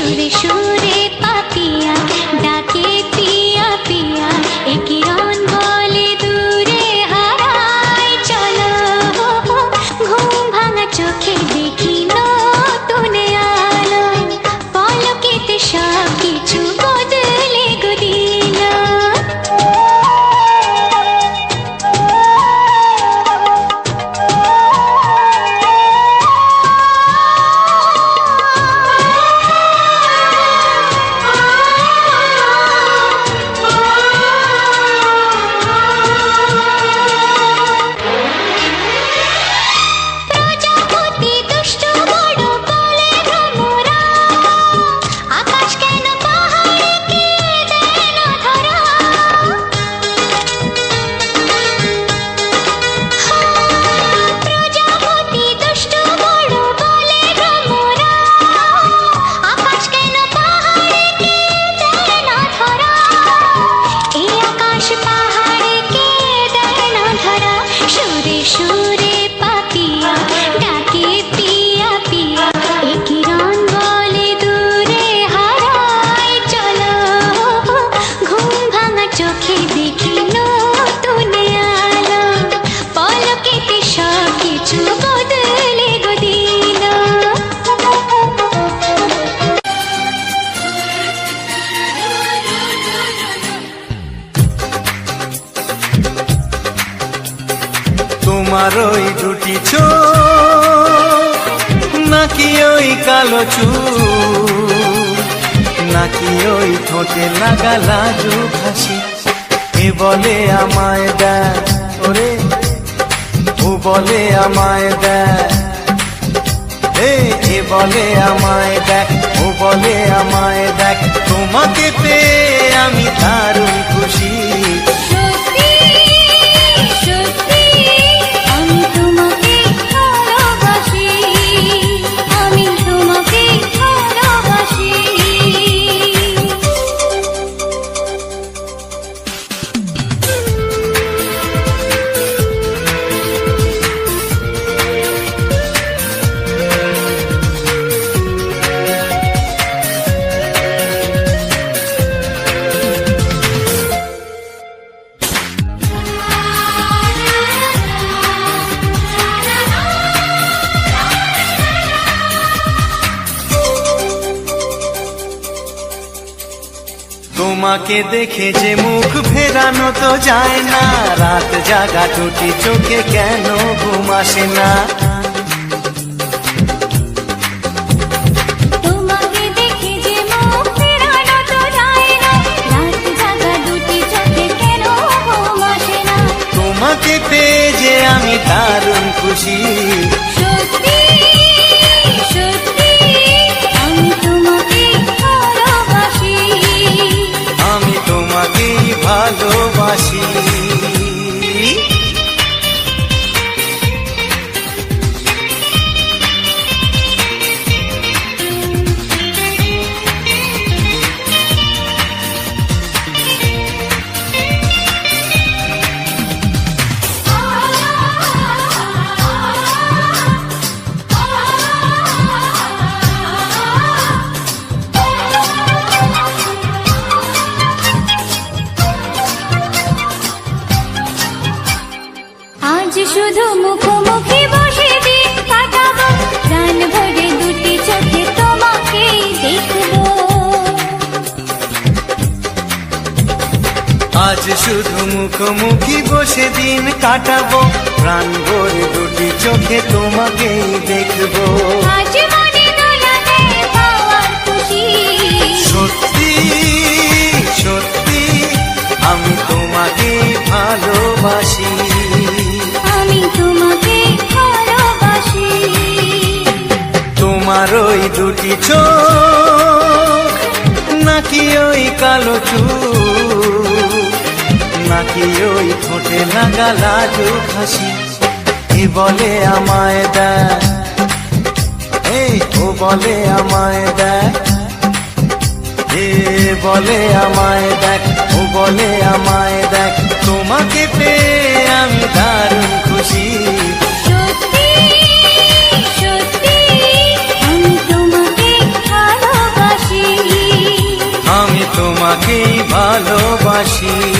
সুরে সুরে পাপিয়া ডাকে পিয়া পিয়া একিরণ বলে দূরে হারাই চলো ঘুম ভাঙা চোখে দেখি নতুন আলো পলকেতে সব কিছু বদলে গো দিল। তোমার ওই দুটি চোখ নাকি ওই কালো চুল নাকি ওই ঠোঁটে লাগা লাজুক হাসি এ বলে আমায় দেখ ওরে ও বলে আমায় দেখ এ বলে আমায় দেখ ও বলে আমায় দেখ তোমাকে পেয়ে আমি দারুণ খুশি। তোমাকে দেখে যে মুখ ফেরানো তো যায় না রাত জাগা দুটি চোখে কেন ঘুম আসে না। তোমাকে দেখে যে মুখ ফেরানো তো যায় না রাত জাগা দুটি চোখে কেন ঘুম আসে না। তোমাকে পেয়ে যে আমি দারুণ খুশি। সত্যি সত্যি আমি তোমাকে ভালোবাসি আমি তোমাকেই ভালোবাসি। আজ শুধু মুখোমুখি বসে দিন কাটাবো প্রাণ ভরে দুটি চোখে তোমাকে দেখবো। আজ শুধু মুখোমুখি বসে দিন কাটাবো প্রাণ ভরে দুটি চোখে তোমাকেই দেখবো। আজ মনে দোলাতে পাওয়ার খুশি। সত্যি সত্যি আমি তোমাকেই ভালোবাসি। আমি তোমাকে ভালোবাসি। তোমার ওই দুটি চোখ নাকি ওই কালো চুল নাকি ওই ঠোঁটে লাগা লাজুক হাসি এ বলে আমায় দেখ ও বলে আমায় দেখ এ বলে আমায় দেখ ও বলে আমায় দেখ তোমাকে পেয়ে আমি দারুণ খুশি। সত্যি সত্যি আমি তোমাকে ভালোবাসি। হাসি।